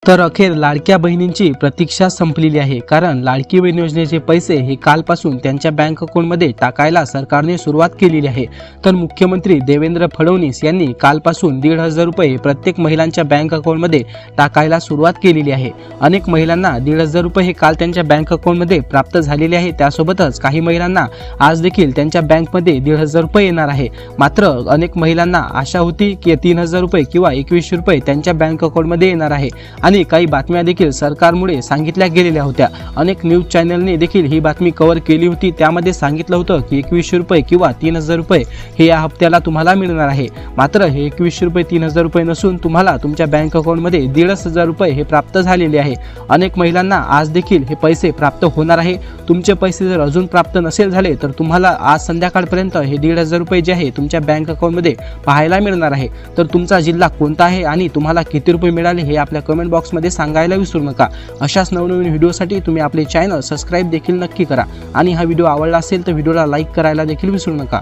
तर अखेर लाडक्या बहिणींची प्रतीक्षा संपलेली आहे, कारण लाडकी बहीण योजनेचे पैसे हे कालपासून त्यांच्या बँक अकाउंटमध्ये टाकायला सरकारने सुरुवात केलेली आहे। तर मुख्यमंत्री देवेंद्र फडणवीस यांनी कालपासून 1,500 रुपये प्रत्येक महिलांच्या बँक अकाउंटमध्ये टाकायला सुरुवात केलेली आहे। अनेक महिलांना 1,500 रुपये हे काल त्यांच्या बँक अकाउंटमध्ये प्राप्त झालेले आहे। त्यासोबतच काही महिलांना आज देखील त्यांच्या बँकमध्ये 1,500 रुपये येणार आहे। मात्र अनेक महिलांना आशा होती की 3,000 रुपये किंवा 2100 रुपये त्यांच्या बँक अकाउंटमध्ये येणार आहे आणि काही बातम्या देखील सरकारमुळे सांगितल्या गेलेल्या होत्या। अनेक न्यूज चॅनलने देखील ही बातमी कव्हर केली होती। त्यामध्ये सांगितलं होतं की 2100 रुपये किंवा 3,000 रुपये हे या हप्त्याला तुम्हाला मिळणार आहे। मात्र हे 2100 रुपये 3,000 रुपये नसून तुम्हाला तुमच्या बँक अकाउंटमध्ये 1,500 रुपये हे प्राप्त झालेले आहे। अनेक महिलांना आज देखील हे पैसे प्राप्त होणार आहे। तुमचे पैसे जर अजून प्राप्त नसेल झाले तर तुम्हाला आज संध्याकाळपर्यंत हे 1,500 रुपये जे आहे तुमच्या बँक अकाउंटमध्ये पाहायला मिळणार आहे। तर तुमचा जिल्हा कोणता आहे आणि तुम्हाला किती रुपये मिळाले हे आपल्या कमेंट बॉक्समध्ये सांगायला विसरू नका। अशाच नवनवीन व्हिडिओसाठी तुम्ही आपले चॅनल सबस्क्राइब देखील नक्की करा आणि हा व्हिडिओ आवडला असेल तर व्हिडिओला लाईक करायला देखील विसरू नका।